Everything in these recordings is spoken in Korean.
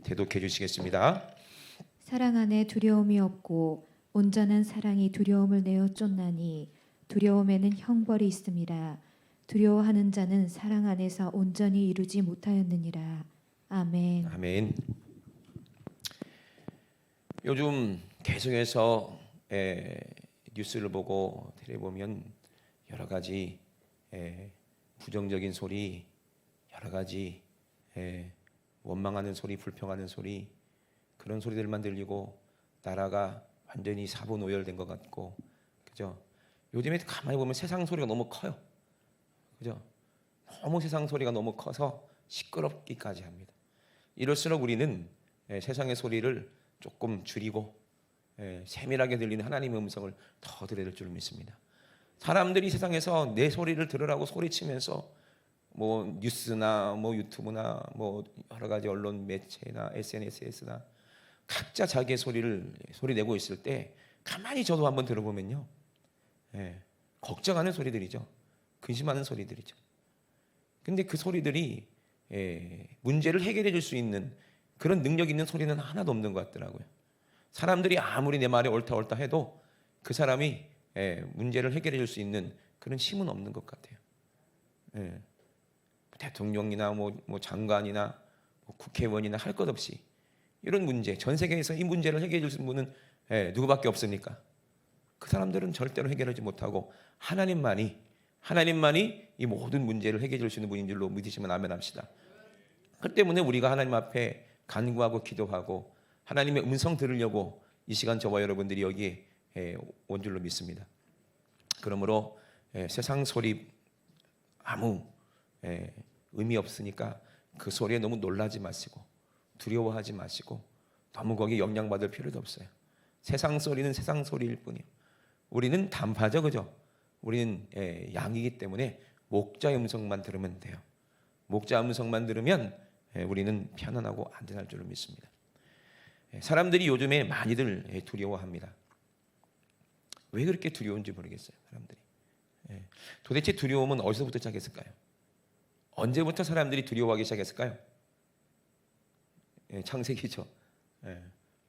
대독해 주시겠습니다. 사랑 안에 두려움이 없고 온전한 사랑이 두려움을 내어 쫓나니 두려움에는 형벌이 있음이라. 두려워하는 자는 사랑 안에서 온전히 이루지 못하였느니라. 아멘. 아멘. 요즘 계속해서 뉴스를 보고 들여보면 여러 가지 부정적인 소리, 여러 가지 원망하는 소리, 불평하는 소리, 그런 소리들만 들리고 나라가 완전히 사분오열된 것 같고, 그죠? 요즘에 가만히 보면 세상 소리가 너무 커요, 그죠? 너무 세상 소리가 너무 커서 시끄럽기까지 합니다. 이럴수록 우리는 세상의 소리를 조금 줄이고 세밀하게 들리는 하나님의 음성을 더 들어야 될 줄 믿습니다. 사람들이 세상에서 내 소리를 들으라고 소리치면서 뭐 뉴스나 뭐 유튜브나 뭐 여러 가지 언론 매체나 SNS나 각자 자기의 소리 내고 있을 때 가만히 저도 한번 들어보면요, 걱정하는 소리들이죠. 근심하는 소리들이죠. 근데 그 소리들이 문제를 해결해 줄 수 있는 그런 능력 있는 소리는 하나도 없는 것 같더라고요. 사람들이 아무리 내 말에 옳다 해도 그 사람이 문제를 해결해 줄 수 있는 그런 힘은 없는 것 같아요. 대통령이나 뭐 장관이나 뭐 국회의원이나 할 것 없이 이런 문제, 전 세계에서 이 문제를 해결해 줄 수 있는 분은 누구밖에 없습니까? 그 사람들은 절대로 해결하지 못하고 하나님만이 이 모든 문제를 해결해 줄 수 있는 분인 줄로 믿으시면 아멘합시다. 그 때문에 우리가 하나님 앞에 간구하고 기도하고 하나님의 음성 들으려고 이 시간 저와 여러분들이 여기에 온 줄로 믿습니다. 그러므로 세상 소리 아무 의미 없으니까 그 소리에 너무 놀라지 마시고 두려워하지 마시고 너무 거기에 영향받을 필요도 없어요. 세상 소리는 세상 소리일 뿐이에요. 우리는 단파죠, 그죠? 우리는 양이기 때문에 목자의 음성만 들으면 돼요. 목자 음성만 들으면 우리는 편안하고 안전할 줄로 믿습니다. 사람들이 요즘에 많이들 두려워합니다. 왜 그렇게 두려운지 모르겠어요, 사람들이. 도대체 두려움은 어디서부터 시작했을까요? 언제부터 사람들이 두려워하기 시작했을까요? 창세기죠.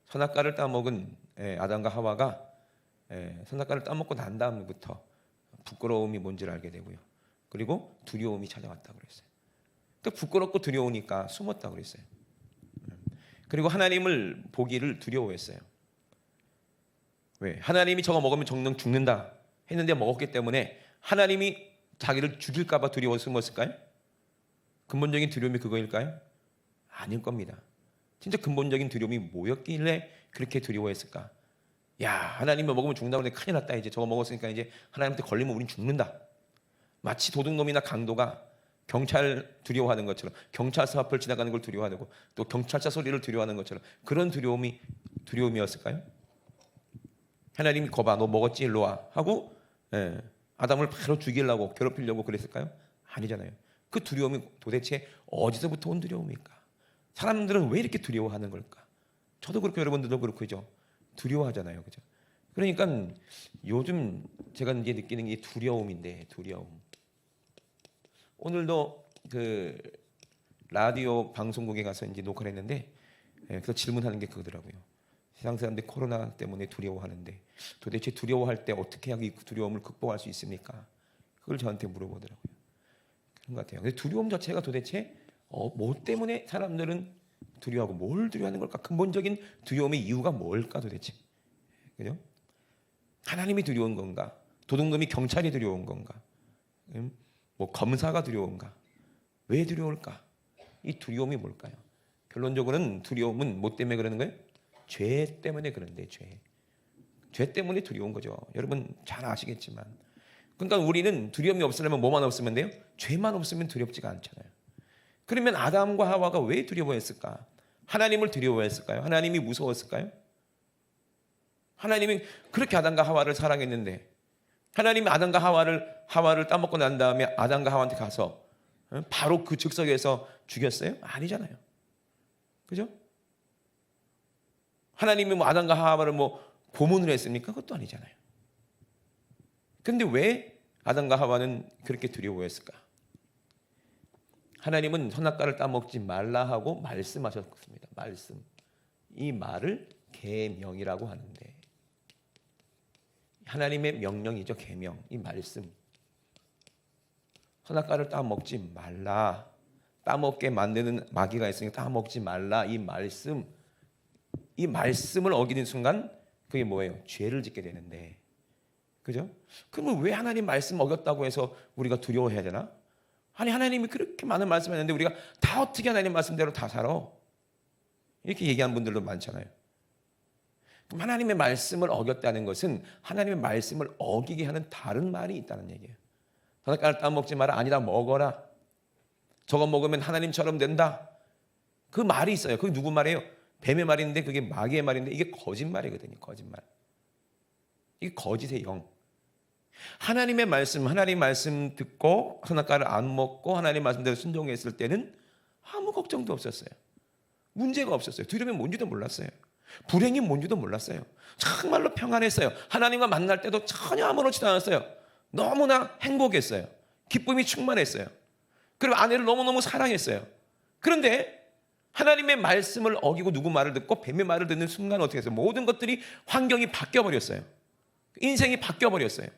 선악과를 따먹은 아담과 하와가 선악과를 따먹고 난 다음부터 부끄러움이 뭔지를 알게 되고요. 그리고 두려움이 찾아왔다고 그랬어요. 또 부끄럽고 두려우니까 숨었다고 그랬어요. 그리고 하나님을 보기를 두려워했어요. 왜? 하나님이 저거 먹으면 정령 죽는다 했는데 먹었기 때문에 하나님이 자기를 죽일까 봐 두려워 숨었을까요? 근본적인 두려움이 그거일까요? 아닐 겁니다. 진짜 근본적인 두려움이 뭐였길래 그렇게 두려워했을까? 야, 하나님이 먹으면 죽는다고 하는데 큰일 났다. 이제 저거 먹었으니까 이제 하나님한테 걸리면 우린 죽는다. 마치 도둑놈이나 강도가 경찰 두려워하는 것처럼, 경찰서 앞을 지나가는 걸 두려워하고 또 경찰차 소리를 두려워하는 것처럼 그런 두려움이었을까요? 하나님이 거봐, 너 먹었지? 일로 와 하고 아담을 바로 죽이려고 괴롭히려고 그랬을까요? 아니잖아요. 그 두려움이 도대체 어디서부터 온 두려움일까? 사람들은 왜 이렇게 두려워하는 걸까? 저도 그렇고 여러분들도 그렇고죠. 두려워하잖아요, 그죠? 그러니까 요즘 제가 이제 느끼는 게 두려움인데, 두려움. 오늘도 그 라디오 방송국에 가서 이제 녹화를 했는데, 그래서 질문하는 게 그거더라고요. 세상 사람들이 코로나 때문에 두려워하는데 도대체 두려워할 때 어떻게 하기 두려움을 극복할 수 있습니까? 그걸 저한테 물어보더라고요. 그런 것 같아요. 근데 두려움 자체가 도대체 뭐 때문에 사람들은 두려워하고 뭘 두려워하는 걸까? 근본적인 두려움의 이유가 뭘까 도대체? 그죠? 하나님이 두려운 건가? 도둑놈이 경찰이 두려운 건가? 뭐 검사가 두려운가? 왜 두려울까? 이 두려움이 뭘까요? 결론적으로는 두려움은 뭐 때문에 그러는 거예요? 죄 때문에 그런데 죄 때문에 두려운 거죠. 여러분 잘 아시겠지만. 그러니까 우리는 두려움이 없으려면 뭐만 없으면 돼요? 죄만 없으면 두렵지가 않잖아요. 그러면 아담과 하와가 왜 두려워했을까? 하나님을 두려워했을까요? 하나님이 무서웠을까요? 하나님이 그렇게 아담과 하와를 사랑했는데 하나님이 아담과 하와를 따먹고 난 다음에 아담과 하와한테 가서 바로 그 즉석에서 죽였어요? 아니잖아요. 그죠? 하나님이 뭐 아담과 하와를 뭐 고문을 했습니까? 그것도 아니잖아요. 그런데 왜 아담과 하와는 그렇게 두려워했을까? 하나님은 선악과를 따먹지 말라 하고 말씀하셨습니다. 말씀. 이 말을 계명이라고 하는데 하나님의 명령이죠. 계명. 이 말씀. 선악과를 따먹지 말라. 따먹게 만드는 마귀가 있으니까 따먹지 말라. 이 말씀. 이 말씀을 어기는 순간 그게 뭐예요? 죄를 짓게 되는데. 그죠? 그러면 왜 하나님 말씀 어겼다고 해서 우리가 두려워해야 되나? 아니 하나님이 그렇게 많은 말씀을 했는데 우리가 다 어떻게 하나님 말씀대로 다 살아? 이렇게 얘기하는 분들도 많잖아요. 그럼 하나님의 말씀을 어겼다는 것은 하나님의 말씀을 어기게 하는 다른 말이 있다는 얘기예요. 선악과를 따먹지 마라. 아니다 먹어라. 저거 먹으면 하나님처럼 된다. 그 말이 있어요. 그게 누구 말이에요? 뱀의 말인데 그게 마귀의 말인데 이게 거짓말이거든요. 거짓말. 이게 거짓의 영. 하나님의 말씀, 하나님 말씀 듣고 선악과를 안 먹고 하나님 말씀대로 순종했을 때는 아무 걱정도 없었어요. 문제가 없었어요. 두려움이 뭔지도 몰랐어요. 불행이 뭔지도 몰랐어요. 정말로 평안했어요. 하나님과 만날 때도 전혀 아무렇지도 않았어요. 너무나 행복했어요. 기쁨이 충만했어요. 그리고 아내를 너무너무 사랑했어요. 그런데 하나님의 말씀을 어기고 누구 말을 듣고 뱀의 말을 듣는 순간 어떻게 했어요? 모든 것들이 환경이 바뀌어버렸어요. 인생이 바뀌어버렸어요.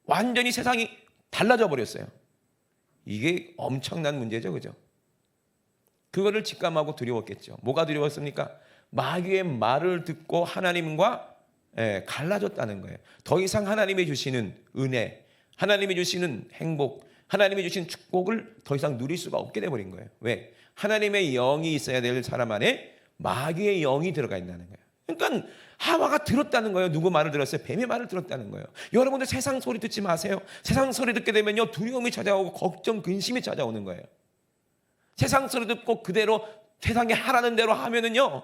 완전히 세상이 달라져 버렸어요. 이게 엄청난 문제죠. 그죠? 그거를 직감하고 두려웠겠죠. 뭐가 두려웠습니까? 마귀의 말을 듣고 하나님과 갈라졌다는 거예요. 더 이상 하나님이 주시는 은혜, 하나님이 주시는 행복, 하나님이 주신 축복을 더 이상 누릴 수가 없게 돼버린 거예요. 왜? 하나님의 영이 있어야 될 사람 안에 마귀의 영이 들어가 있다는 거예요. 그러니까 하와가 들었다는 거예요. 누구 말을 들었어요? 뱀의 말을 들었다는 거예요. 여러분들 세상 소리 듣지 마세요. 세상 소리 듣게 되면요 두려움이 찾아오고 걱정, 근심이 찾아오는 거예요. 세상 소리 듣고 그대로 세상에 하라는 대로 하면은요,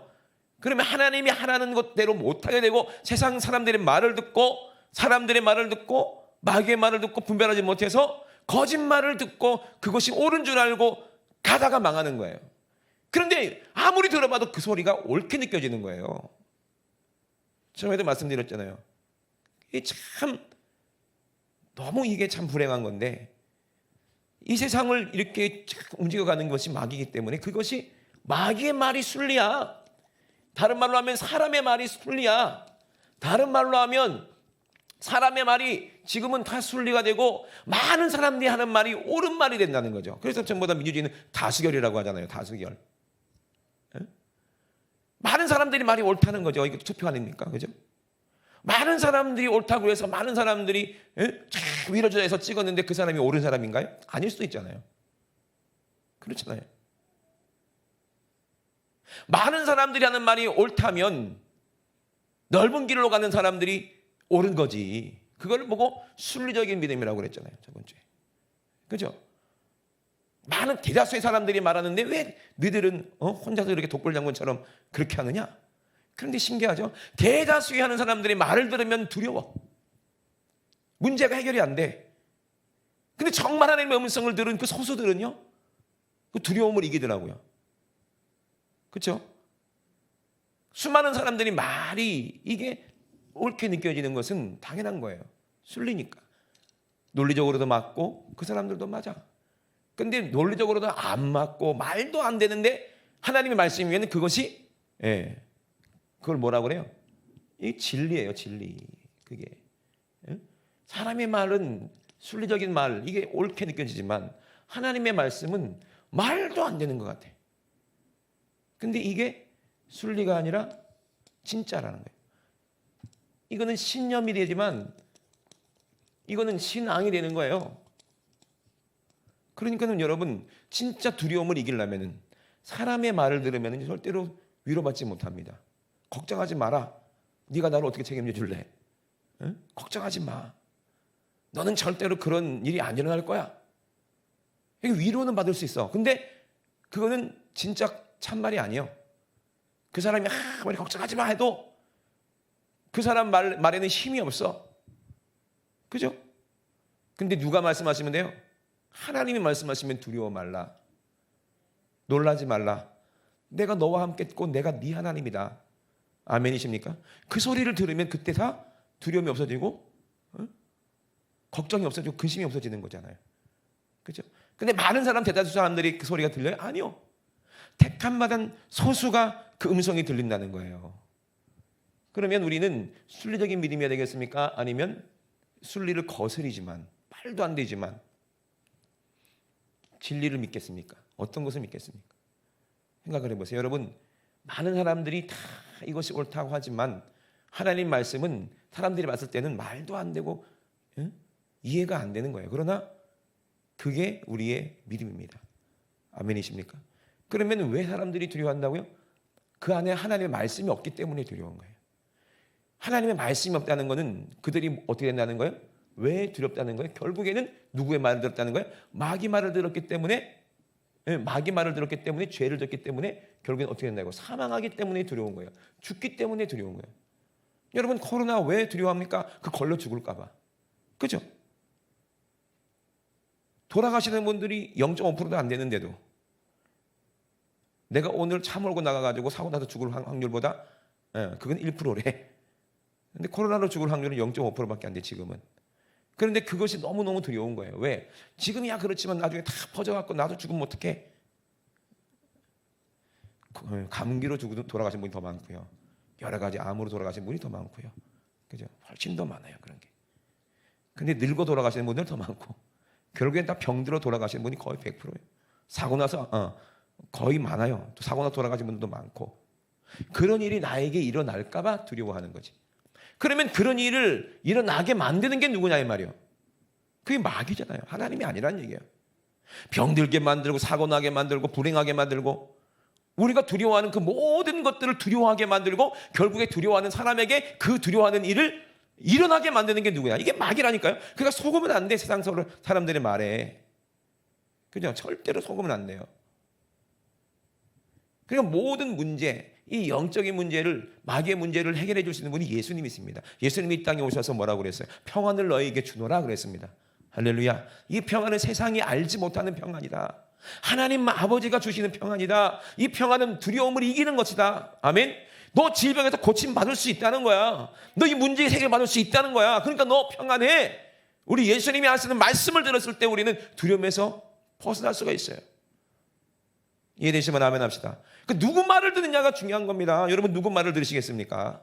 그러면 하나님이 하라는 것대로 못하게 되고 세상 사람들의 말을 듣고 사람들의 말을 듣고 마귀의 말을 듣고 분별하지 못해서 거짓말을 듣고 그것이 옳은 줄 알고 가다가 망하는 거예요. 그런데 아무리 들어봐도 그 소리가 옳게 느껴지는 거예요. 처음에도 말씀드렸잖아요. 이게 참 너무 이게 참 불행한 건데 이 세상을 이렇게 움직여가는 것이 마귀이기 때문에 그것이 마귀의 말이 순리야. 다른 말로 하면 사람의 말이 순리야. 다른 말로 하면 사람의 말이 지금은 다 순리가 되고 많은 사람들이 하는 말이 옳은 말이 된다는 거죠. 그래서 전보다 민주주의는 다수결이라고 하잖아요. 다수결. 많은 사람들이 말이 옳다는 거죠. 이거 투표 아닙니까? 그죠? 많은 사람들이 옳다고 해서 많은 사람들이 위로줘서 찍었는데 그 사람이 옳은 사람인가요? 아닐 수도 있잖아요. 그렇잖아요. 많은 사람들이 하는 말이 옳다면 넓은 길로 가는 사람들이 옳은 거지. 그걸 보고 순리적인 믿음이라고 그랬잖아요. 저번 주에. 그죠? 많은 대다수의 사람들이 말하는데 왜 너희들은 혼자서 이렇게 독불장군처럼 그렇게 하느냐? 그런데 신기하죠? 대다수의 하는 사람들이 말을 들으면 두려워. 문제가 해결이 안 돼. 근데 정말 하나님의 음성을 들은 그 소수들은요, 그 두려움을 이기더라고요. 그렇죠? 수많은 사람들이 말이 이게 옳게 느껴지는 것은 당연한 거예요. 순리니까. 논리적으로도 맞고 그 사람들도 맞아. 근데 논리적으로도 안 맞고 말도 안 되는데 하나님의 말씀이면 그것이 그걸 뭐라고 그래요? 이 진리예요. 진리. 그게 사람의 말은 순리적인 말 이게 옳게 느껴지지만 하나님의 말씀은 말도 안 되는 것 같아. 근데 이게 순리가 아니라 진짜라는 거예요. 이거는 신념이 되지만 이거는 신앙이 되는 거예요. 그러니까는 여러분 진짜 두려움을 이기려면은 사람의 말을 들으면 절대로 위로받지 못합니다. 걱정하지 마라. 네가 나를 어떻게 책임져 줄래? 응? 걱정하지 마. 너는 절대로 그런 일이 안 일어날 거야. 위로는 받을 수 있어. 근데 그거는 진짜 참말이 아니에요. 그 사람이 아무리 걱정하지 마 해도 그 사람 말에는 힘이 없어. 그죠? 근데 누가 말씀하시면 돼요? 하나님이 말씀하시면 두려워 말라. 놀라지 말라. 내가 너와 함께 있고 내가 네 하나님이다. 아멘이십니까? 그 소리를 들으면 그때 다 두려움이 없어지고 걱정이 없어지고 근심이 없어지는 거잖아요. 그죠? 근데 많은 사람, 대다수 사람들이 그 소리가 들려요? 아니요. 택함 받은 소수가 그 음성이 들린다는 거예요. 그러면 우리는 순리적인 믿음이 되겠습니까? 아니면 순리를 거스리지만, 말도 안 되지만 진리를 믿겠습니까? 어떤 것을 믿겠습니까? 생각을 해보세요. 여러분, 많은 사람들이 다 이것이 옳다고 하지만 하나님 말씀은 사람들이 봤을 때는 말도 안 되고 이해가 안 되는 거예요. 그러나 그게 우리의 믿음입니다. 아멘이십니까? 그러면 왜 사람들이 두려워한다고요? 그 안에 하나님의 말씀이 없기 때문에 두려운 거예요. 하나님의 말씀이 없다는 것은 그들이 어떻게 된다는 거예요? 왜 두렵다는 거예요? 결국에는 누구의 말을 들었다는 거예요? 마귀 말을 들었기 때문에, 마귀 말을 들었기 때문에, 죄를 졌기 때문에 결국엔 어떻게 된다고? 사망하기 때문에 두려운 거예요. 죽기 때문에 두려운 거예요. 여러분, 코로나 왜 두려워합니까? 그 걸려 죽을까 봐. 그죠? 돌아가시는 분들이 0.5%도 안 되는데도 내가 오늘 차 몰고 나가가지고 사고 나서 죽을 확률보다 그건 1%래. 근데 코로나로 죽을 확률은 0.5%밖에 안 돼, 지금은. 그런데 그것이 너무너무 두려운 거예요. 왜? 지금이야 그렇지만 나중에 다 퍼져갖고 나도 죽으면 어떡해? 감기로 돌아가신 분이 더 많고요. 여러 가지 암으로 돌아가신 분이 더 많고요. 그죠? 훨씬 더 많아요, 그런 게. 근데 늙어 돌아가시는 분들 더 많고, 결국엔 다 병들어 돌아가시는 분이 거의 100%예요. 사고 나서 거의 많아요. 또 사고 나서 돌아가신 분들도 많고. 그런 일이 나에게 일어날까봐 두려워하는 거지. 그러면 그런 일을 일어나게 만드는 게 누구냐 이 말이에요. 그게 마귀잖아요. 하나님이 아니란 얘기예요. 병들게 만들고 사고 나게 만들고 불행하게 만들고 우리가 두려워하는 그 모든 것들을 두려워하게 만들고 결국에 두려워하는 사람에게 그 두려워하는 일을 일어나게 만드는 게 누구야? 이게 마귀라니까요. 그러니까 속으면 안 돼. 세상 사람들의 말에. 그죠? 절대로 속으면 안 돼요. 그러니까 모든 문제, 이 영적인 문제를, 마귀의 문제를 해결해 줄 수 있는 분이 예수님이십니다. 예수님이 이 땅에 오셔서 뭐라고 그랬어요? 평안을 너희에게 주노라 그랬습니다. 할렐루야. 이 평안은 세상이 알지 못하는 평안이다. 하나님 아버지가 주시는 평안이다. 이 평안은 두려움을 이기는 것이다. 아멘. 너 질병에서 고침받을 수 있다는 거야. 너 이 문제 해결받을 수 있다는 거야. 그러니까 너 평안해. 우리 예수님이 하시는 말씀을 들었을 때 우리는 두려움에서 벗어날 수가 있어요. 이해되시면 아멘 합시다. 그 누구 말을 듣느냐가 중요한 겁니다. 여러분 누구 말을 들으시겠습니까?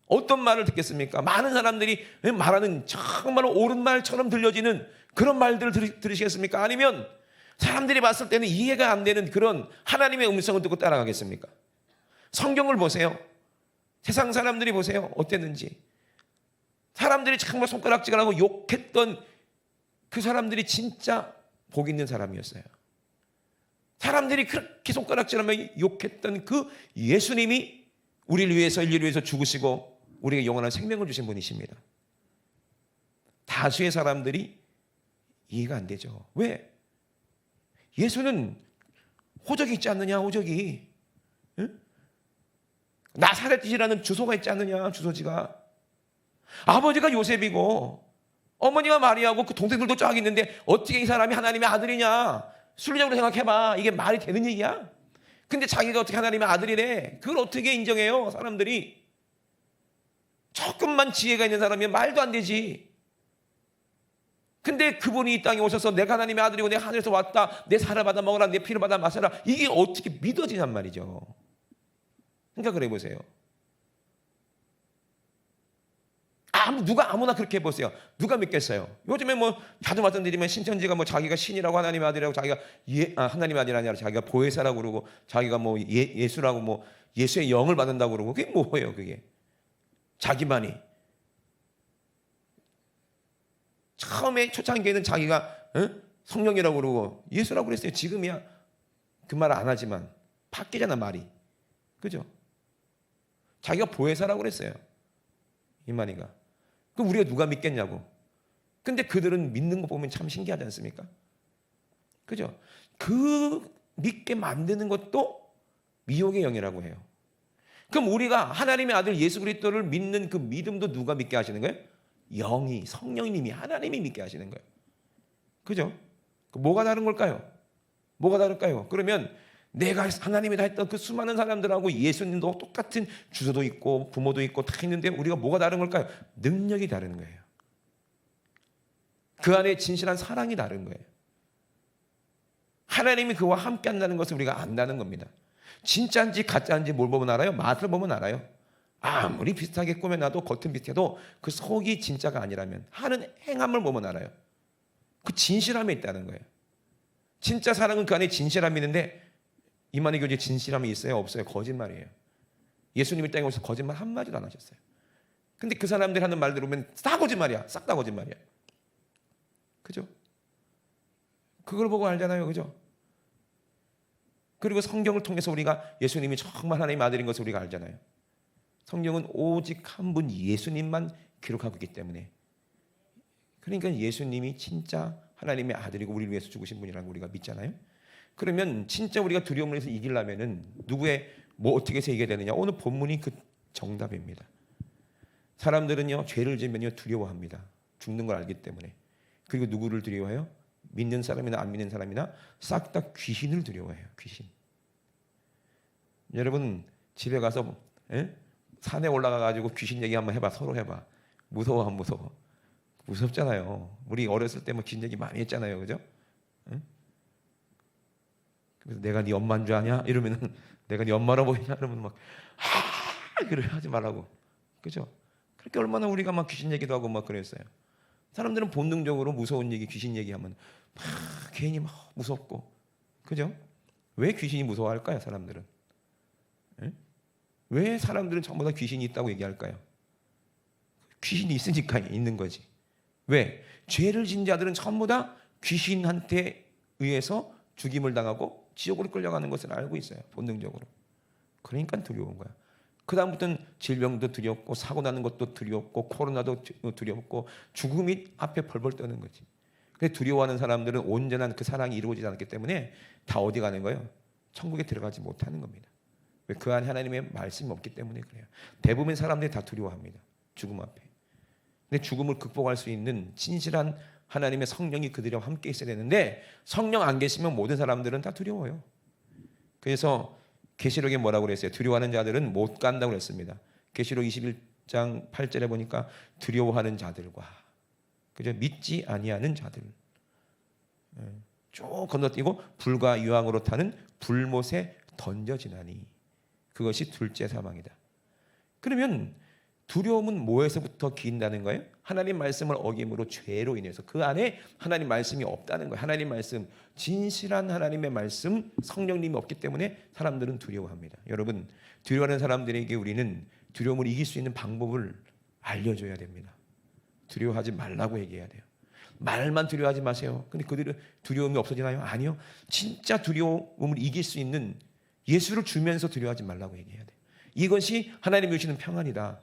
어떤 말을 듣겠습니까? 많은 사람들이 말하는 정말 옳은 말처럼 들려지는 그런 말들을 들으시겠습니까? 아니면 사람들이 봤을 때는 이해가 안 되는 그런 하나님의 음성을 듣고 따라가겠습니까? 성경을 보세요. 세상 사람들이 보세요. 어땠는지. 사람들이 정말 손가락질하고 욕했던 그 사람들이 진짜 복 있는 사람이었어요. 사람들이 그렇게 손가락질하며 욕했던 그 예수님이 우리를 위해서, 인류를 위해서 죽으시고 우리에게 영원한 생명을 주신 분이십니다. 다수의 사람들이 이해가 안 되죠. 왜? 예수는 호적이 있지 않느냐, 호적이. 응? 나사렛이라는 주소가 있지 않느냐, 주소지가. 아버지가 요셉이고 어머니가 마리아고 그 동생들도 쫙 있는데 어떻게 이 사람이 하나님의 아들이냐. 순리적으로 생각해봐. 이게 말이 되는 얘기야? 근데 자기가 어떻게 하나님의 아들이래? 그걸 어떻게 인정해요? 사람들이. 조금만 지혜가 있는 사람이면 말도 안 되지. 근데 그분이 이 땅에 오셔서 내가 하나님의 아들이고 내가 하늘에서 왔다. 내 살을 받아 먹으라. 내 피를 받아 마셔라. 이게 어떻게 믿어지냔 말이죠. 생각을 해보세요. 누가 아무나 그렇게 해보세요. 누가 믿겠어요? 요즘에 뭐 자주 말씀드리면 신천지가 뭐 자기가 신이라고 하나님의 아들이라고 자기가 하나님의 아들이 아니라 자기가 보혜사라고 그러고 자기가 뭐 예수라고 뭐 예수의 영을 받는다고 그러고 그게 뭐예요 그게? 자기만이. 처음에 초창기에는 자기가 성령이라고 그러고 예수라고 그랬어요. 지금이야 그 말 안 하지만 바뀌잖아 말이. 그죠? 자기가 보혜사라고 그랬어요. 이만희가. 그럼 우리가 누가 믿겠냐고. 근데 그들은 믿는 거 보면 참 신기하지 않습니까? 그죠? 그 믿게 만드는 것도 미혹의 영이라고 해요. 그럼 우리가 하나님의 아들 예수 그리스도를 믿는 그 믿음도 누가 믿게 하시는 거예요? 영이, 성령님이, 하나님이 믿게 하시는 거예요. 그죠? 뭐가 다른 걸까요? 뭐가 다를까요? 그러면 내가 하나님이 다 했던 그 수많은 사람들하고 예수님도 똑같은 주소도 있고 부모도 있고 다 있는데 우리가 뭐가 다른 걸까요? 능력이 다른 거예요. 그 안에 진실한 사랑이 다른 거예요. 하나님이 그와 함께 한다는 것을 우리가 안다는 겁니다. 진짜인지 가짜인지 뭘 보면 알아요? 맛을 보면 알아요. 아무리 비슷하게 꾸며놔도 겉은 비슷해도 그 속이 진짜가 아니라면 하는 행함을 보면 알아요. 그 진실함에 있다는 거예요. 진짜 사랑은 그 안에 진실함이 있는데 이만희 교주에 진실함이 있어요? 없어요? 거짓말이에요. 예수님이 땅에 오셔서 거짓말 한마디도 안 하셨어요. 근데 그 사람들이 하는 말대로 보면 다 거짓말이야. 싹 다 거짓말이야. 그죠? 그걸 보고 알잖아요. 그죠? 그리고 성경을 통해서 우리가 예수님이 정말 하나님의 아들인 것을 우리가 알잖아요. 성경은 오직 한 분 예수님만 기록하고 있기 때문에, 그러니까 예수님이 진짜 하나님의 아들이고 우리를 위해서 죽으신 분이라고 우리가 믿잖아요. 그러면 진짜 우리가 두려움을 해서 이기려면은 누구의 뭐 어떻게 해서 이겨야 되느냐? 오늘 본문이 그 정답입니다. 사람들은요 죄를 지면요 두려워합니다. 죽는 걸 알기 때문에. 그리고 누구를 두려워해요? 믿는 사람이나 안 믿는 사람이나 싹 다 귀신을 두려워해요. 귀신. 여러분 집에 가서 산에 올라가 가지고 귀신 얘기 한번 해봐. 서로 해봐. 무서워 안 무서워? 무섭잖아요. 우리 어렸을 때 뭐 귀신 얘기 많이 했잖아요. 그죠? 응? 그래서 내가 네 엄마인 줄 아냐? 이러면은 내가 네 엄마로 보이냐? 이러면 막 그래 하지 말라고. 그죠? 그렇게 얼마나 우리가 막 귀신 얘기도 하고 막 그랬어요. 사람들은 본능적으로 무서운 얘기, 귀신 얘기하면 막 괜히 막 무섭고, 그죠? 왜 귀신이 무서워할까요, 사람들은? 에? 왜 사람들은 전부 다 귀신이 있다고 얘기할까요? 귀신이 있으니까 있는 거지. 왜? 죄를 진 자들은 전부 다 귀신한테 의해서 죽임을 당하고 지옥으로 끌려가는 것을 알고 있어요, 본능적으로. 그러니까 두려운 거야. 그 다음부터는 질병도 두렵고 사고 나는 것도 두렵고 코로나도 두렵고 죽음이 앞에 벌벌 떠는 거지. 근데 두려워하는 사람들은 온전한 그 사랑이 이루어지지 않았기 때문에 다 어디 가는 거예요? 천국에 들어가지 못하는 겁니다. 왜? 그 안에 하나님의 말씀이 없기 때문에 그래요. 대부분 사람들이 다 두려워합니다. 죽음 앞에. 근데 죽음을 극복할 수 있는 진실한 하나님의 성령이 그들과 함께 있어야 되는데 성령 안 계시면 모든 사람들은 다 두려워요. 그래서 계시록에 뭐라고 그랬어요? 두려워하는 자들은 못 간다고 그랬습니다. 계시록 21장 8절에 보니까 두려워하는 자들과, 그죠? 믿지 아니하는 자들, 쭉 건너뛰고 불과 유황으로 타는 불못에 던져지나니 그것이 둘째 사망이다. 그러면 두려움은 뭐에서부터 기인다는 거예요? 하나님 말씀을 어김으로 죄로 인해서 그 안에 하나님 말씀이 없다는 거예요. 하나님 말씀, 진실한 하나님의 말씀, 성령님이 없기 때문에 사람들은 두려워합니다. 여러분, 두려워하는 사람들에게 우리는 두려움을 이길 수 있는 방법을 알려줘야 됩니다. 두려워하지 말라고 얘기해야 돼요. 말만 두려워하지 마세요. 근데 그들은 두려움이 없어지나요? 아니요. 진짜 두려움을 이길 수 있는 예수를 주면서 두려워하지 말라고 얘기해야 돼요. 이것이 하나님이 주시는 평안이다.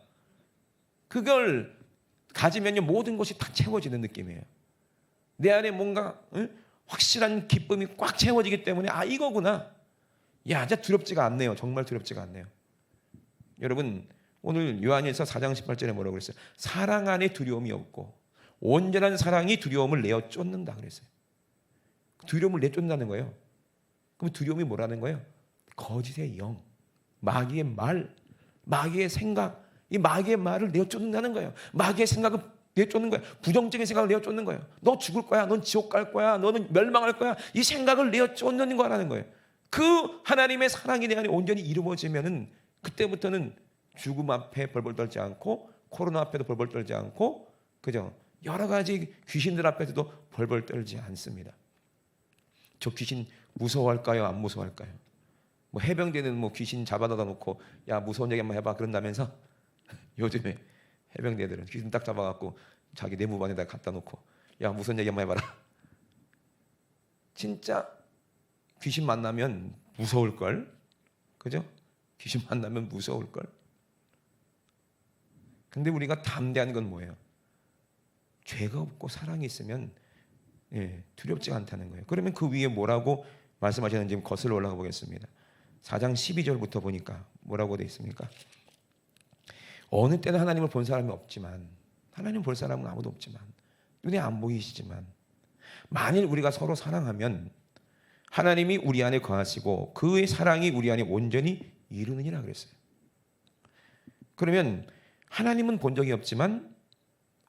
그걸 가지면요 모든 것이 다 채워지는 느낌이에요. 내 안에 뭔가 확실한 기쁨이 꽉 채워지기 때문에 아 이거구나. 야, 진짜 두렵지가 않네요. 정말 두렵지가 않네요. 여러분 오늘 요한일서 4장 18절에 뭐라고 그랬어요? 사랑 안에 두려움이 없고 온전한 사랑이 두려움을 내어 쫓는다 그랬어요. 두려움을 내쫓는다는 거예요. 그럼 두려움이 뭐라는 거예요? 거짓의 영, 마귀의 말, 마귀의 생각, 이 마귀의 말을 내어쫓는다는 거예요. 마귀의 생각을 내쫓는 거예요. 부정적인 생각을 내어쫓는 거예요. 너 죽을 거야. 넌 지옥 갈 거야. 너는 멸망할 거야. 이 생각을 내어쫓는 거라는 거예요. 그 하나님의 사랑이 내 안에 온전히 이루어지면은 그때부터는 죽음 앞에 벌벌 떨지 않고 코로나 앞에도 벌벌 떨지 않고 그죠? 여러 가지 귀신들 앞에서도 벌벌 떨지 않습니다. 저 귀신 무서워할까요? 안 무서워할까요? 뭐 해병대는 뭐 귀신 잡아다 놓고 야 무서운 얘기 한번 해봐 그런다면서 요즘에 해병대들은 귀신 딱 잡아갖고 자기 내무반에다 갖다 놓고 야 무슨 얘기 한번 해봐라. 진짜 귀신 만나면 무서울걸? 그죠? 귀신 만나면 무서울걸? 근데 우리가 담대한 건 뭐예요? 죄가 없고 사랑이 있으면 두렵지 않다는 거예요. 그러면 그 위에 뭐라고 말씀하셨는지 거슬러 올라가 보겠습니다. 4장 12절부터 보니까 뭐라고 되어 있습니까? 어느 때는 하나님을 본 사람이 없지만 하나님 볼 사람은 아무도 없지만 눈에 안 보이시지만 만일 우리가 서로 사랑하면 하나님이 우리 안에 거하시고 그의 사랑이 우리 안에 온전히 이루느니라 그랬어요. 그러면 하나님은 본 적이 없지만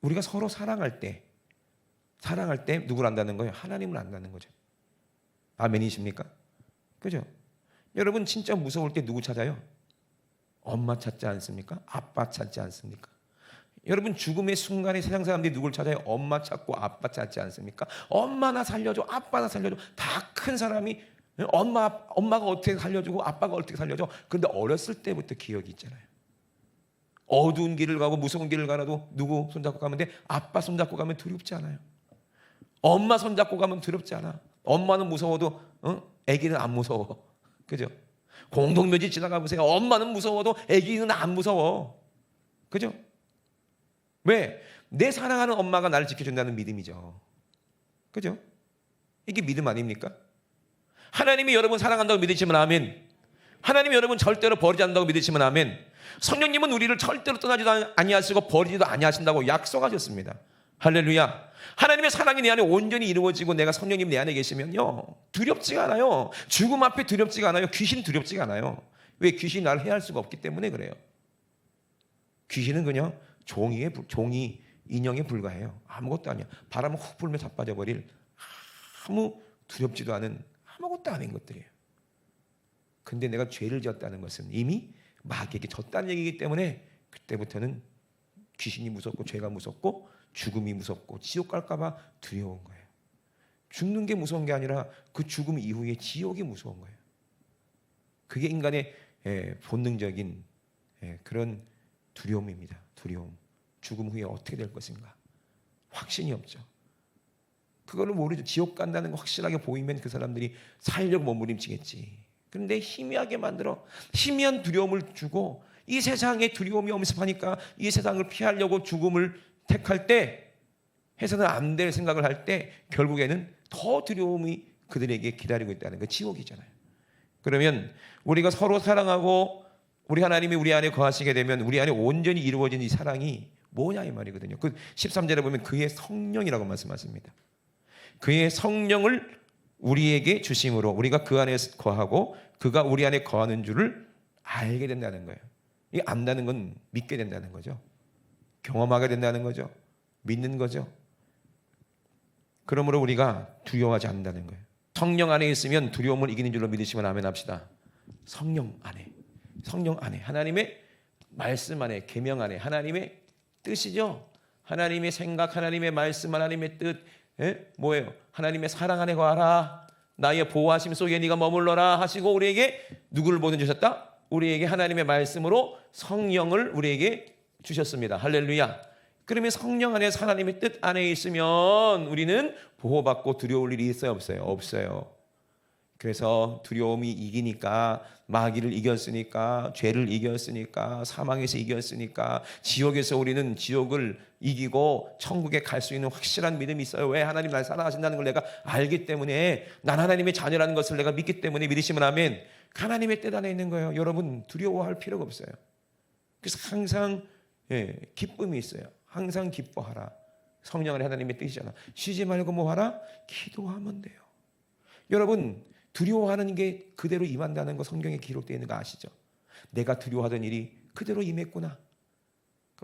우리가 서로 사랑할 때 누구를 안다는 거예요? 하나님을 안다는 거죠. 아멘이십니까? 그죠? 여러분 진짜 무서울 때 누구 찾아요? 엄마 찾지 않습니까? 아빠 찾지 않습니까? 여러분 죽음의 순간에 세상 사람들이 누굴 찾아요? 엄마 찾고 아빠 찾지 않습니까? 엄마 나 살려줘, 아빠 나 살려줘. 다 큰 사람이 엄마가 어떻게 살려주고 아빠가 어떻게 살려줘. 그런데 어렸을 때부터 기억이 있잖아요. 어두운 길을 가고 무서운 길을 가라도 누구 손잡고 가면 돼? 아빠 손잡고 가면 두렵지 않아요. 엄마 손잡고 가면 두렵지 않아. 엄마는 무서워도 아기는 안 무서워. 그죠? 공동묘지 지나가 보세요. 엄마는 무서워도 아기는 안 무서워. 그죠? 왜? 내 사랑하는 엄마가 나를 지켜준다는 믿음이죠. 그죠? 이게 믿음 아닙니까? 하나님이 여러분 사랑한다고 믿으시면 아멘. 하나님이 여러분 절대로 버리지 않는다고 믿으시면 아멘. 성령님은 우리를 절대로 떠나지도 아니하시고 버리지도 아니하신다고 약속하셨습니다. 할렐루야. 하나님의 사랑이 내 안에 온전히 이루어지고 내가 성령님 내 안에 계시면요 두렵지가 않아요. 죽음 앞에 두렵지가 않아요. 귀신 두렵지가 않아요. 왜? 귀신이 나를 해할 수가 없기 때문에 그래요. 귀신은 그냥 종이 인형에 불과해요. 아무것도 아니야. 바람을 훅 불면 자빠져 버릴 아무 두렵지도 않은 아무것도 아닌 것들이에요. 근데 내가 죄를 지었다는 것은 이미 마귀에게 졌다는 얘기이기 때문에 그때부터는 귀신이 무섭고 죄가 무섭고 죽음이 무섭고 지옥 갈까 봐 두려운 거예요. 죽는 게 무서운 게 아니라 그 죽음 이후에 지옥이 무서운 거예요. 그게 인간의 본능적인 그런 두려움입니다. 두려움. 죽음 후에 어떻게 될 것인가. 확신이 없죠. 그거를 모르죠. 지옥 간다는 거 확실하게 보이면 그 사람들이 살려고 몸부림치겠지. 그런데 희미하게 만들어 희미한 두려움을 주고 이 세상에 두려움이 엄습하니까 이 세상을 피하려고 죽음을 택할 때 해서는 안 될 생각을 할 때 결국에는 더 두려움이 그들에게 기다리고 있다는 거 지옥이잖아요. 그러면 우리가 서로 사랑하고 우리 하나님이 우리 안에 거하시게 되면 우리 안에 온전히 이루어진 이 사랑이 뭐냐 이 말이거든요. 그 13절에 보면 그의 성령이라고 말씀하십니다. 그의 성령을 우리에게 주심으로 우리가 그 안에 거하고 그가 우리 안에 거하는 줄을 알게 된다는 거예요. 이 안다는 건 믿게 된다는 거죠. 경험하게 된다는 거죠. 믿는 거죠. 그러므로 우리가 두려워하지 않는다는 거예요. 성령 안에 있으면 두려움을 이기는 줄로 믿으시면 아멘 합시다. 성령 안에 하나님의 말씀 안에 계명 안에 하나님의 뜻이죠. 하나님의 생각, 하나님의 말씀, 하나님의 뜻 뭐예요? 하나님의 사랑 안에 거하라. 나의 보호하심 속에 네가 머물러라 하시고 우리에게 누구를 보내주셨다? 우리에게 하나님의 말씀으로 성령을 우리에게 주셨습니다. 할렐루야. 그러면 성령 안에 하나님의 뜻 안에 있으면 우리는 보호받고 두려울 일이 있어요? 없어요? 없어요. 그래서 두려움이 이기니까 마귀를 이겼으니까 죄를 이겼으니까 사망에서 이겼으니까 지옥에서 우리는 지옥을 이기고 천국에 갈 수 있는 확실한 믿음이 있어요. 왜? 하나님 날 사랑하신다는 걸 내가 알기 때문에 난 하나님의 자녀라는 것을 내가 믿기 때문에 믿으시면 아멘. 하나님의 뜻 안에 있는 거예요. 여러분 두려워할 필요가 없어요. 그래서 항상 기쁨이 있어요. 항상 기뻐하라. 성령 안에 하나님의 뜻이잖아. 쉬지 말고 뭐 하라? 기도하면 돼요. 여러분 두려워하는 게 그대로 임한다는 거 성경에 기록되어 있는 거 아시죠? 내가 두려워하던 일이 그대로 임했구나.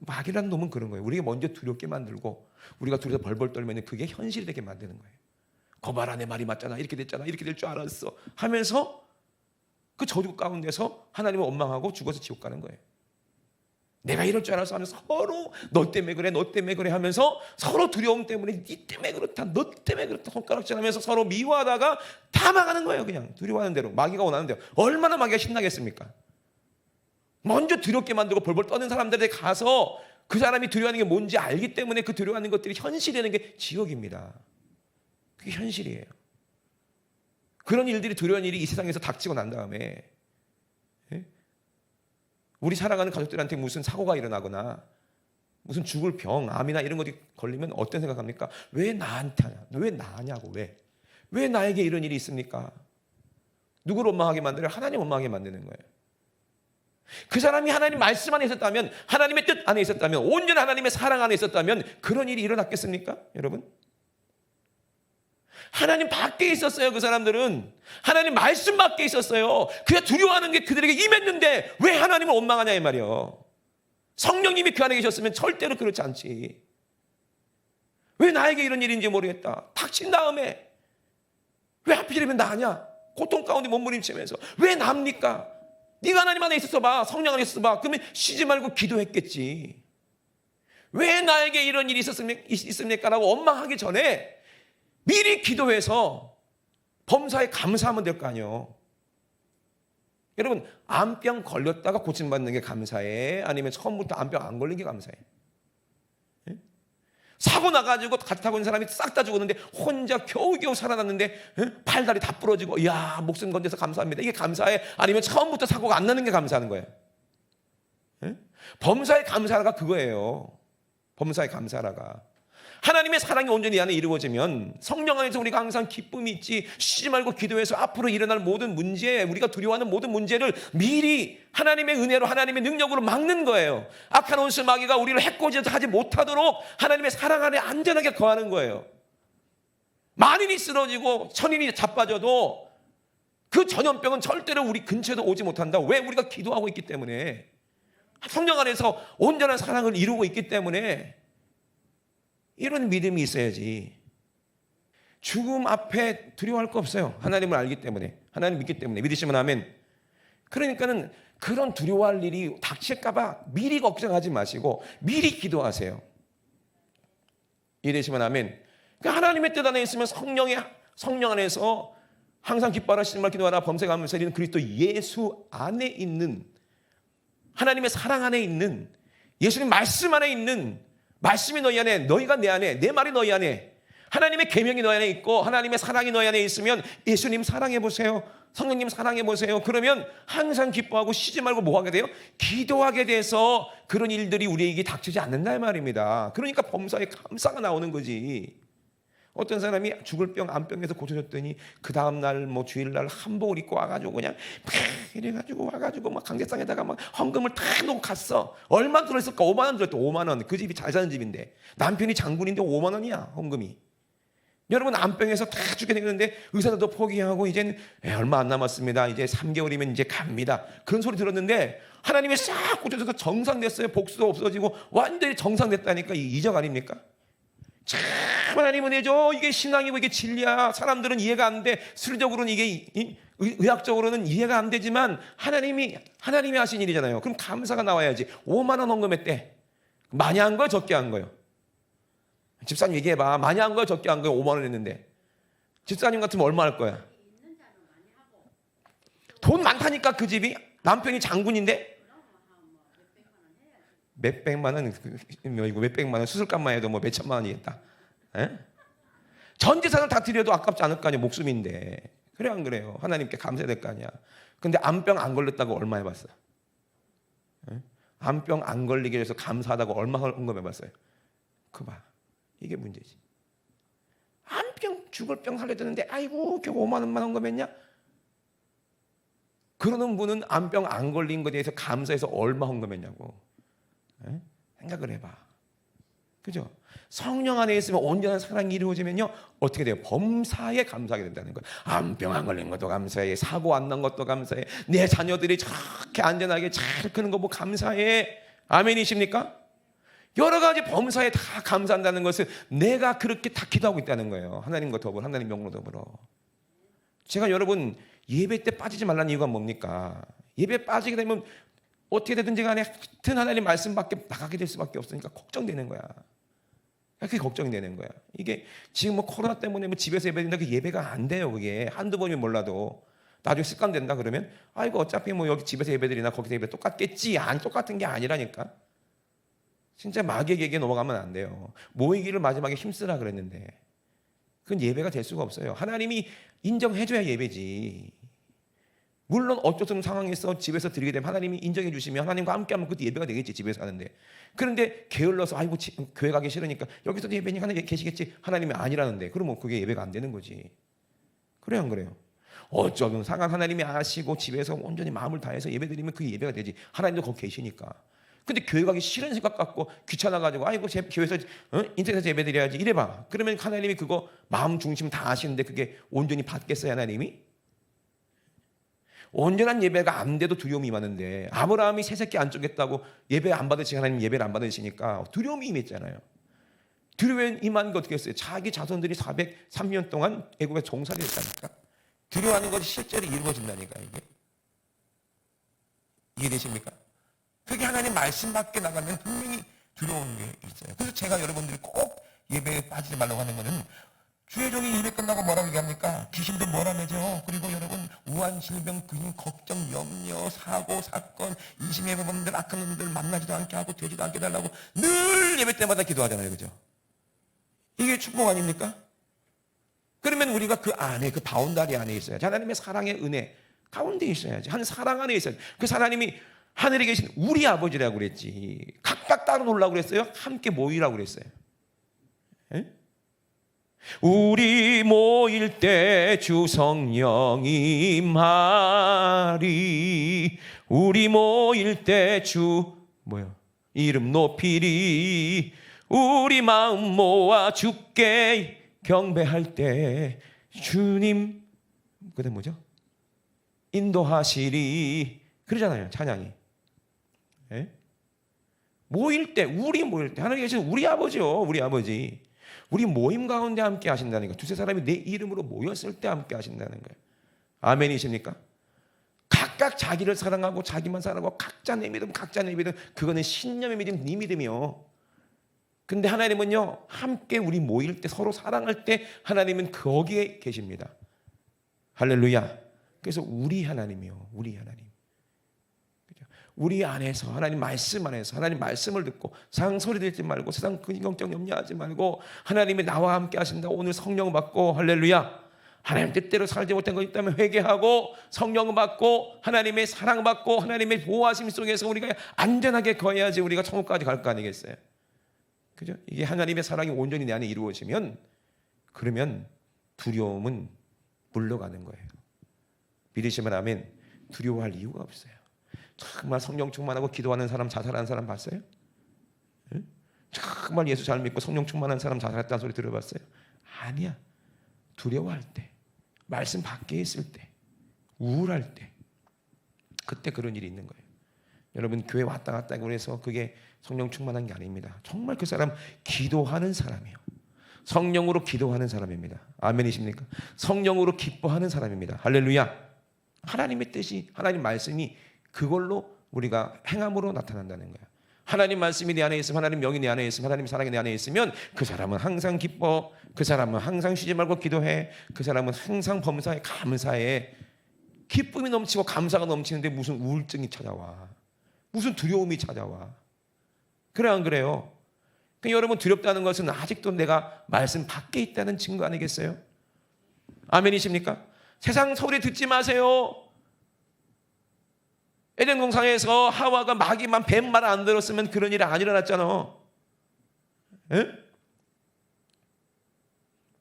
마귀라는 놈은 그런 거예요. 우리가 먼저 두렵게 만들고 우리가 두려워서 벌벌 떨면 그게 현실이 되게 만드는 거예요. 거봐라 내 말이 맞잖아. 이렇게 됐잖아. 이렇게 될 줄 알았어. 하면서 그 저주 가운데서 하나님을 원망하고 죽어서 지옥 가는 거예요. 내가 이럴 줄 알았어 하면서 서로 너 때문에 그래 너 때문에 그래 하면서 서로 두려움 때문에 네 때문에 그렇다 너 때문에 그렇다 손가락질하면서 서로 미워하다가 다 망하는 거예요. 그냥 두려워하는 대로 마귀가 원하는 대로. 얼마나 마귀가 신나겠습니까? 먼저 두렵게 만들고 벌벌 떠는 사람들에게 가서 그 사람이 두려워하는 게 뭔지 알기 때문에 그 두려워하는 것들이 현실이 되는 게 지옥입니다. 그게 현실이에요. 그런 일들이 두려운 일이 이 세상에서 닥치고 난 다음에 우리 살아가는 가족들한테 무슨 사고가 일어나거나 무슨 죽을 병, 암이나 이런 것이 걸리면 어떤 생각합니까? 왜 나한테 하냐? 왜 나냐고 왜? 왜 나에게 이런 일이 있습니까? 누구를 원망하게 만들어요? 하나님 원망하게 만드는 거예요. 그 사람이 하나님 말씀 안에 있었다면 하나님의 뜻 안에 있었다면 온전한 하나님의 사랑 안에 있었다면 그런 일이 일어났겠습니까? 여러분? 하나님 밖에 있었어요. 그 사람들은 하나님 말씀 밖에 있었어요. 그냥 두려워하는 게 그들에게 임했는데 왜 하나님을 원망하냐 이 말이에요. 성령님이 그 안에 계셨으면 절대로 그렇지 않지. 왜 나에게 이런 일인지 모르겠다. 닥친 다음에 왜 하필이면 나냐? 고통 가운데 몸부림치면서 왜 납니까? 네가 하나님 안에 있었어 봐. 성령 안에 있었어 봐. 그러면 쉬지 말고 기도했겠지. 왜 나에게 이런 일이 있습니까? 라고 원망하기 전에 미리 기도해서 범사에 감사하면 될 거 아니에요. 여러분, 암병 걸렸다가 고침받는 게 감사해? 아니면 처음부터 암병 안 걸린 게 감사해? 예? 사고 나가지고 같이 타고 있는 사람이 싹 다 죽었는데 혼자 겨우겨우 살아났는데 팔다리 다 부러지고 이야 목숨 건져서 감사합니다. 이게 감사해? 아니면 처음부터 사고가 안 나는 게 감사하는 거예요? 예? 범사에 감사가 그거예요. 범사에 감사라가. 하나님의 사랑이 온전히 안에 이루어지면 성령 안에서 우리가 항상 기쁨이 있지, 쉬지 말고 기도해서 앞으로 일어날 모든 문제, 우리가 두려워하는 모든 문제를 미리 하나님의 은혜로 하나님의 능력으로 막는 거예요. 악한 원수 마귀가 우리를 해코지하지 못하도록 하나님의 사랑 안에 안전하게 거하는 거예요. 만인이 쓰러지고 천인이 자빠져도 그 전염병은 절대로 우리 근처에도 오지 못한다. 왜? 우리가 기도하고 있기 때문에, 성령 안에서 온전한 사랑을 이루고 있기 때문에 이런 믿음이 있어야지. 죽음 앞에 두려워할 거 없어요. 하나님을 알기 때문에, 하나님 믿기 때문에. 믿으시면 아멘. 그러니까는 그런 두려워할 일이 닥칠까 봐 미리 걱정하지 마시고 미리 기도하세요. 이해되시면 아멘. 그러니까 하나님의 뜻 안에 있으면 성령 안에서 항상 기뻐하라, 쉬지 말고 기도하라, 범사에 감사하라 이런 그리스도 예수 안에 있는, 하나님의 사랑 안에 있는, 예수님 말씀 안에 있는, 말씀이 너희 안에, 너희가 내 안에, 내 말이 너희 안에, 하나님의 계명이 너희 안에 있고 하나님의 사랑이 너희 안에 있으면 예수님 사랑해 보세요. 성령님 사랑해 보세요. 그러면 항상 기뻐하고 쉬지 말고 뭐 하게 돼요? 기도하게 돼서 그런 일들이 우리에게 닥치지 않는다 이 말입니다. 그러니까 범사에 감사가 나오는 거지. 어떤 사람이 죽을 병, 암병에서 고쳐졌더니 그 다음날 뭐 주일날 한복을 입고 와가지고 그냥 이래가지고 와가지고 막 강제상에다가 막 헌금을 다 놓고 갔어. 얼마 들어있을까? 5만 원 들었대. 5만 원. 그 집이 잘 사는 집인데 남편이 장군인데 5만 원이야 헌금이. 여러분, 암병에서 다 죽게 생겼는데 의사들도 포기하고 이제는 얼마 안 남았습니다. 이제 3개월이면 이제 갑니다. 그런 소리 들었는데 하나님이 싹 고쳐서 정상됐어요. 복수도 없어지고 완전히 정상됐다니까. 이 이적 아닙니까? 참 하나님 은혜죠. 이게 신앙이고 이게 진리야. 사람들은 이해가 안 돼. 수리적으로는 이게 의학적으로는 이해가 안 되지만 하나님이 하신 일이잖아요. 그럼 감사가 나와야지. 5만 원 헌금했대. 많이 한 거야, 적게 한 거예요? 집사님 얘기해봐. 많이 한 거야, 적게 한 거야? 5만 원 했는데 집사님 같으면 얼마 할 거야? 돈 많다니까. 그 집이 남편이 장군인데 몇백만 원, 이거 몇백만 원 수술값만 해도 뭐 몇천만 원이겠다. 에? 전 재산을 다 드려도 아깝지 않을 거 아니야. 목숨인데. 그래 안 그래요? 하나님께 감사해야 될 거 아니야. 근데 암병 안 걸렸다고 얼마 해봤어? 에? 암병 안 걸리게 해서 감사하다고 얼마 헌금해봤어요? 그 봐. 이게 문제지. 암병 죽을 병 살려드는데 아이고 겨우 5만 원만 헌금했냐? 그러는 분은 암병 안 걸린 것에 대해서 감사해서 얼마 헌금했냐고. 에? 생각을 해봐. 그죠? 성령 안에 있으면 온전한 사랑이 이루어지면요 어떻게 돼요? 범사에 감사하게 된다는 거예요. 암병 안 걸린 것도 감사해. 사고 안 난 것도 감사해. 내 자녀들이 저렇게 안전하게 잘 크는 거 뭐 감사해. 아멘이십니까? 여러 가지 범사에 다 감사한다는 것은 내가 그렇게 다 기도하고 있다는 거예요. 하나님과 더불어, 하나님 명으로 더불어. 제가 여러분 예배 때 빠지지 말라는 이유가 뭡니까? 예배 빠지게 되면 어떻게 되든지 간에 같은 하나님 말씀 밖에 나가게 될 수밖에 없으니까 걱정되는 거야. 그게 걱정이 되는 거야. 이게 지금 뭐 코로나 때문에 뭐 집에서 예배드린다, 그 예배가 안 돼요. 그게 한두 번이면 몰라도 나중에 습관 된다 그러면 아이고 어차피 뭐 여기 집에서 예배드리나 거기서 예배 똑같겠지. 안 똑같은 게 아니라니까. 진짜 마귀에게 넘어가면 안 돼요. 모이기를 마지막에 힘쓰라 그랬는데 그건 예배가 될 수가 없어요. 하나님이 인정해줘야 예배지. 물론 어쩔 수 없는 상황에서 집에서 드리게 되면 하나님이 인정해 주시면 하나님과 함께하면 그것도 예배가 되겠지. 집에서 하는데. 그런데 게을러서 아이고 교회 가기 싫으니까 여기서도 예배니까 하나님 계시겠지. 하나님이 아니라는데 그러면 그게 예배가 안 되는 거지. 그래요 안 그래요? 어쩌면 상황 하나님이 아시고 집에서 온전히 마음을 다해서 예배드리면 그게 예배가 되지. 하나님도 거기 계시니까. 근데 교회 가기 싫은 생각 갖고 귀찮아가지고 아이고 교회에서 인터넷에서 예배드려야지 이래봐. 그러면 하나님이 그거 마음 중심 다 아시는데 그게 온전히 받겠어요 하나님이? 온전한 예배가 안 돼도 두려움이 임하는데 아브라함이 새 새끼 안 쪼겠다고 예배 안 받으시니까 하나님 예배를 안 받으시니까 두려움이 임했잖아요. 두려움에 임한 게 어떻게 했어요? 자기 자손들이 403년 동안 애굽에 종살이 했다니까. 두려워하는 것이 실제로 이루어진다니까. 이게 이해되십니까? 그게 하나님 말씀 밖에 나가면 분명히 두려운 게 있어요. 그래서 제가 여러분들이 꼭 예배에 빠지지 말라고 하는 거는, 주의 종이 예배 끝나고 뭐라고 얘기합니까? 귀신도 몰아내죠. 그리고 여러분, 우한, 질병, 근육, 걱정, 염려, 사고, 사건, 이심예배범들, 악한 놈들 만나지도 않게 하고 되지도 않게 달라고 늘 예배 때마다 기도하잖아요. 그죠? 이게 축복 아닙니까? 그러면 우리가 그 안에, 그 바운다리 안에 있어야지. 하나님의 사랑의 은혜 가운데 있어야지. 한 사랑 안에 있어야지. 그 하나님이 하늘에 계신 우리 아버지라고 그랬지. 각각 따로 놀라고 그랬어요? 함께 모이라고 그랬어요. 에? 우리 모일 때 주 성령이 임하리. 우리 모일 때 주 이름 높이리. 우리 마음 모아 주께 경배할 때 주님 그다음 뭐죠? 인도하시리. 그러잖아요, 찬양이. 예? 모일 때, 우리 모일 때, 하나님 계신 우리 아버지요, 우리 아버지. 우리 모임 가운데 함께 하신다는 거예요. 두세 사람이 내 이름으로 모였을 때 함께 하신다는 거예요. 아멘이십니까? 각각 자기를 사랑하고 자기만 사랑하고 각자 내 믿음, 각자 내 믿음, 그거는 신념의 믿음, 네 믿음이요. 근데 하나님은요, 함께 우리 모일 때, 서로 사랑할 때 하나님은 거기에 계십니다. 할렐루야. 그래서 우리 하나님이요, 우리 하나님. 우리 안에서, 하나님 말씀 안에서, 하나님 말씀을 듣고 세상 소리 듣지 말고 세상 근심걱정 염려하지 말고 하나님이 나와 함께 하신다. 오늘 성령 받고, 할렐루야, 하나님 뜻대로 살지 못한 것 있다면 회개하고 성령 받고 하나님의 사랑 받고 하나님의 보호하심 속에서 우리가 안전하게 거해야지 우리가 천국까지 갈 거 아니겠어요? 그죠? 이게 하나님의 사랑이 온전히 내 안에 이루어지면, 그러면 두려움은 물러가는 거예요. 믿으시면 아멘. 두려워할 이유가 없어요. 정말 성령 충만하고 기도하는 사람, 자살하는 사람 봤어요? 응? 정말 예수 잘 믿고 성령 충만한 사람 자살했다는 소리 들어봤어요? 아니야. 두려워할 때, 말씀 밖에 있을 때, 우울할 때, 그때 그런 일이 있는 거예요. 여러분, 교회 왔다 갔다 그래서 그게 성령 충만한 게 아닙니다. 정말 그 사람 기도하는 사람이에요. 성령으로 기도하는 사람입니다. 아멘이십니까? 성령으로 기뻐하는 사람입니다. 할렐루야. 하나님의 뜻이, 하나님 말씀이 그걸로 우리가 행함으로 나타난다는 거야. 하나님 말씀이 내 안에 있으면, 하나님 영이 내 안에 있으면, 하나님 사랑이 내 안에 있으면 그 사람은 항상 기뻐. 그 사람은 항상 쉬지 말고 기도해. 그 사람은 항상 범사에 감사해. 기쁨이 넘치고 감사가 넘치는데 무슨 우울증이 찾아와, 무슨 두려움이 찾아와. 그래 안 그래요? 그러니까 여러분, 두렵다는 것은 아직도 내가 말씀 밖에 있다는 증거 아니겠어요? 아멘이십니까? 세상 소리 듣지 마세요. 에덴 동산에서 하와가 마귀만 뱀 말 안 들었으면 그런 일이 안 일어났잖아. 에?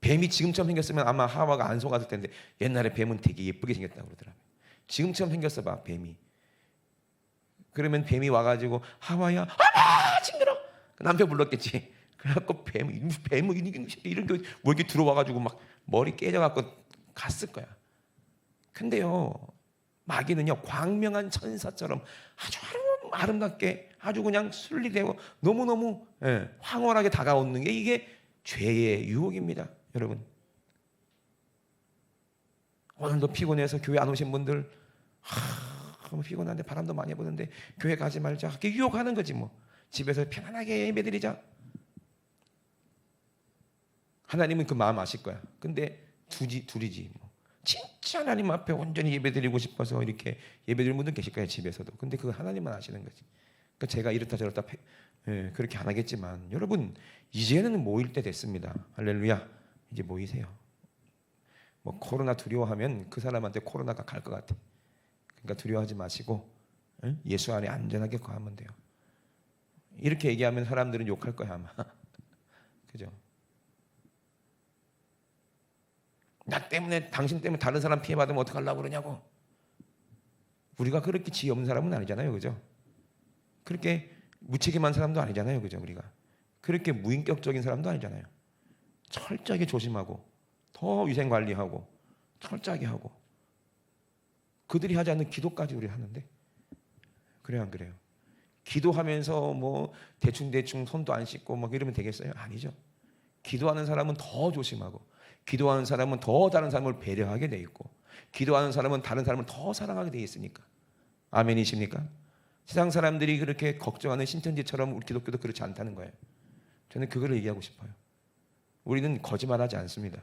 뱀이 지금처럼 생겼으면 아마 하와가 안 속았을 텐데, 옛날에 뱀은 되게 예쁘게 생겼다고 그러더라고요. 지금처럼 생겼어 봐, 뱀이. 그러면 뱀이 와가지고 하와야, 아마 징그러. 남편 불렀겠지. 그래갖고 뱀 이런 게 뭐 이렇게 들어와가지고 막 머리 깨져갖고 갔을 거야. 근데요, 마귀는요, 광명한 천사처럼 아주 아름답게, 아주 그냥 순리되고 너무너무 황홀하게 다가오는 게 이게 죄의 유혹입니다. 여러분, 오늘도 피곤해서 교회 안 오신 분들, 너무 피곤한데 바람도 많이 부는데 교회 가지 말자, 이렇게 유혹하는 거지. 뭐 집에서 편안하게 예배드리자. 하나님은 그 마음 아실 거야. 근데 둘이지 뭐. 진짜 하나님 앞에 온전히 예배드리고 싶어서 이렇게 예배드리는 분들 계실 거예요, 집에서도. 근데 그거 하나님만 아시는 거지. 그러니까 제가 이렇다 저렇다 그렇게 안 하겠지만, 여러분, 이제는 모일 때 됐습니다. 할렐루야. 이제 모이세요. 뭐 코로나 두려워하면 그 사람한테 코로나가 갈 것 같아. 그러니까 두려워하지 마시고 예수 안에 안전하게 거하면 돼요. 이렇게 얘기하면 사람들은 욕할 거야 아마. 그죠? 나 때문에, 당신 때문에 다른 사람 피해 받으면 어떡하려고 그러냐고. 우리가 그렇게 지혜 없는 사람은 아니잖아요, 그죠? 그렇게 무책임한 사람도 아니잖아요, 그죠? 우리가 그렇게 무인격적인 사람도 아니잖아요. 철저하게 조심하고 더 위생 관리하고 철저하게 하고, 그들이 하지 않는 기도까지 우리 하는데, 그래요 안 그래요? 기도하면서 뭐 대충 손도 안 씻고 막 이러면 되겠어요? 아니죠. 기도하는 사람은 더 조심하고, 기도하는 사람은 더 다른 사람을 배려하게 돼 있고, 기도하는 사람은 다른 사람을 더 사랑하게 돼 있으니까. 아멘이십니까? 세상 사람들이 그렇게 걱정하는 신천지처럼 우리 기독교도 그렇지 않다는 거예요. 저는 그걸 얘기하고 싶어요. 우리는 거짓말하지 않습니다.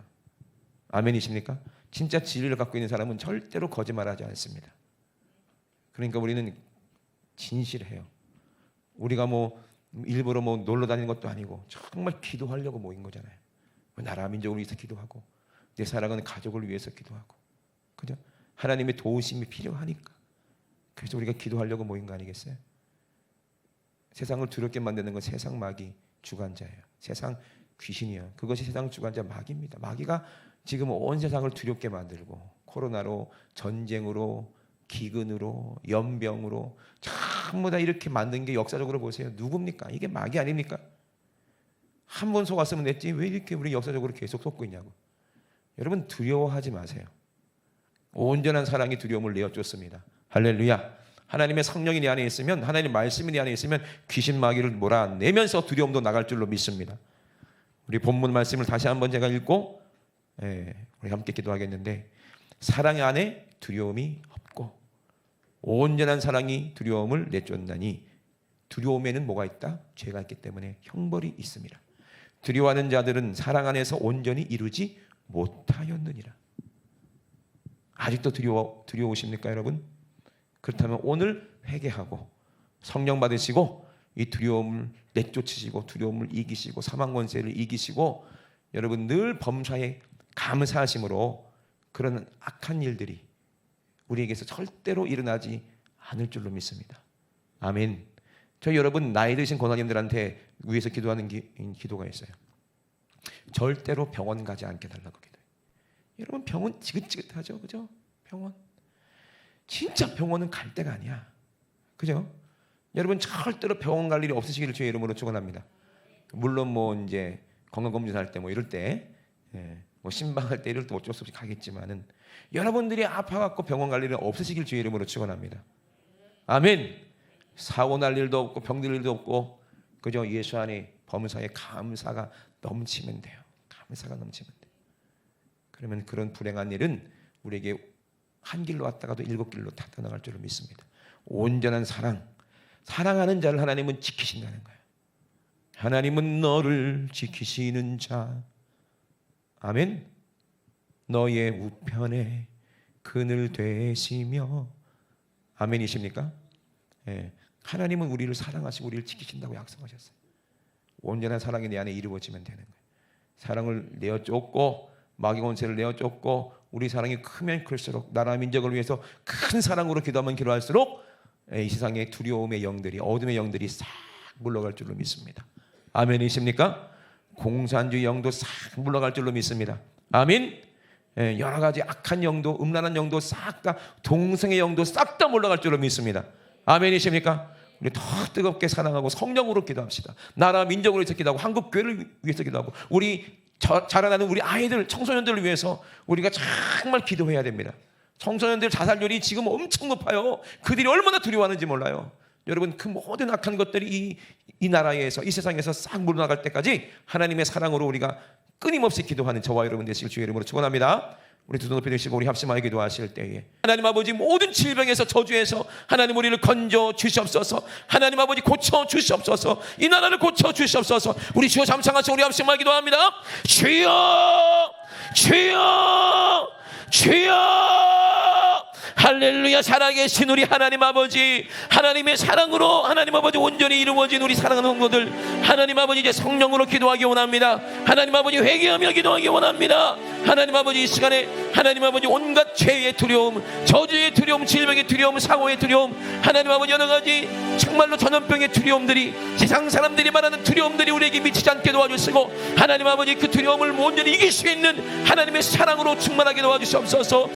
아멘이십니까? 진짜 진리를 갖고 있는 사람은 절대로 거짓말하지 않습니다. 그러니까 우리는 진실해요. 우리가 뭐 일부러 뭐 놀러 다니는 것도 아니고 정말 기도하려고 모인 거잖아요. 나라 민족을 위해서 기도하고, 내 사랑하는 가족을 위해서 기도하고, 그죠? 하나님의 도우심이 필요하니까. 그래서 우리가 기도하려고 모인 거 아니겠어요? 세상을 두렵게 만드는 건 세상 마귀 주관자예요. 세상 귀신이에요. 그것이 세상 주관자 마귀입니다. 마귀가 지금 온 세상을 두렵게 만들고, 코로나로, 전쟁으로, 기근으로, 연병으로 전부 다 이렇게 만든 게 역사적으로 보세요. 누굽니까? 이게 마귀 아닙니까? 한 번 속았으면 됐지 왜 이렇게 우리 역사적으로 계속 속고 있냐고. 여러분, 두려워하지 마세요. 온전한 사랑이 두려움을 내어쫓습니다. 할렐루야. 하나님의 성령이 내 안에 있으면, 하나님의 말씀이 내 안에 있으면 귀신 마귀를 몰아내면서 두려움도 나갈 줄로 믿습니다. 우리 본문 말씀을 다시 한번 제가 읽고 우리 함께 기도하겠는데, 사랑 안에 두려움이 없고 온전한 사랑이 두려움을 내쫓나니 두려움에는 뭐가 있다? 죄가 있기 때문에 형벌이 있습니다. 두려워하는 자들은 사랑 안에서 온전히 이루지 못하였느니라. 아직도 두려우십니까 여러분? 그렇다면 오늘 회개하고 성령 받으시고 이 두려움을 내쫓으시고, 두려움을 이기시고, 사망 권세를 이기시고, 여러분 늘 범사에 감사하심으로 그런 악한 일들이 우리에게서 절대로 일어나지 않을 줄로 믿습니다. 아멘. 저 여러분 나이 드신 권사님들한테 위해서 기도하는 기도가 있어요. 절대로 병원 가지 않게 달라고 기도해요. 여러분 병원 지긋지긋하죠, 그죠? 병원 진짜 병원은 갈 데가 아니야, 그죠? 여러분 절대로 병원 갈 일이 없으시기를 주의 이름으로 축원합니다. 물론 뭐 이제 건강검진할 때 뭐 이럴 때, 뭐 신방할 때 이럴 때 어쩔 수 없이 가겠지만은 여러분들이 아파갖고 병원 갈 일은 없으시길 주의 이름으로 축원합니다. 아멘. 사고 날 일도 없고 병들 일도 없고, 그저 예수 안에 범사에 감사가 넘치면 돼요. 감사가 넘치면 돼요. 그러면 그런 불행한 일은 우리에게 한 길로 왔다가도 7길로 다 떠나갈 줄로 믿습니다. 온전한 사랑하는 자를 하나님은 지키신다는 거예요. 하나님은 너를 지키시는 자, 아멘. 너의 우편에 그늘 되시며, 아멘이십니까? 하나님은 우리를 사랑하시고 우리를 지키신다고 약속하셨어요. 온전한 사랑이 내 안에 이루어지면 되는 거예요. 사랑을 내어쫓고, 마귀 권세를 내어쫓고, 우리 사랑이 크면 클수록, 나라 민족을 위해서 큰 사랑으로 기도하면 기도할수록 이 세상의 두려움의 영들이, 어둠의 영들이 싹 물러갈 줄로 믿습니다. 아멘이십니까? 공산주의 영도 싹 물러갈 줄로 믿습니다. 아멘. 여러 가지 악한 영도, 음란한 영도 싹 다, 동성의 영도 싹 다 물러갈 줄로 믿습니다. 아멘이십니까? 우리 더 뜨겁게 사랑하고 성령으로 기도합시다. 나라 민족을 위해서 기도하고, 한국 교회를 위해서 기도하고, 우리 자라나는 우리 아이들, 청소년들을 위해서 우리가 정말 기도해야 됩니다. 청소년들 자살률이 지금 엄청 높아요. 그들이 얼마나 두려워하는지 몰라요. 여러분, 그 모든 악한 것들이 이 나라에서, 이 세상에서 싹 물러나갈 때까지 하나님의 사랑으로 우리가 끊임없이 기도하는 저와 여러분 되시길 주의 이름으로 축원합니다. 우리 두 손 높이 드시고 우리 합심하여 기도하실 때에, 하나님 아버지 모든 질병에서, 저주에서 하나님 우리를 건져 주시옵소서. 하나님 아버지 고쳐 주시옵소서. 이 나라를 고쳐 주시옵소서. 우리 주여 잠창하시고 우리 합심하여 기도합니다. 주여, 주여, 주여. 할렐루야. 살아계신 우리 하나님 아버지, 하나님의 사랑으로 하나님 아버지 온전히 이루어진 우리 사랑하는 성도들, 하나님 아버지 이제 성령으로 기도하기 원합니다. 하나님 아버지 회개하며 기도하기 원합니다. 하나님 아버지 이 시간에 하나님 아버지 온갖 죄의 두려움, 저주의 두려움, 질병의 두려움, 사고의 두려움, 하나님 아버지 여러 가지 정말로 전염병의 두려움들이, 세상 사람들이 말하는 두려움들이 우리에게 미치지 않게 도와주시고, 하나님 아버지 그 두려움을 온전히 이길 수 있는 하나님의 사랑으로 충만하게 도와주시옵소서.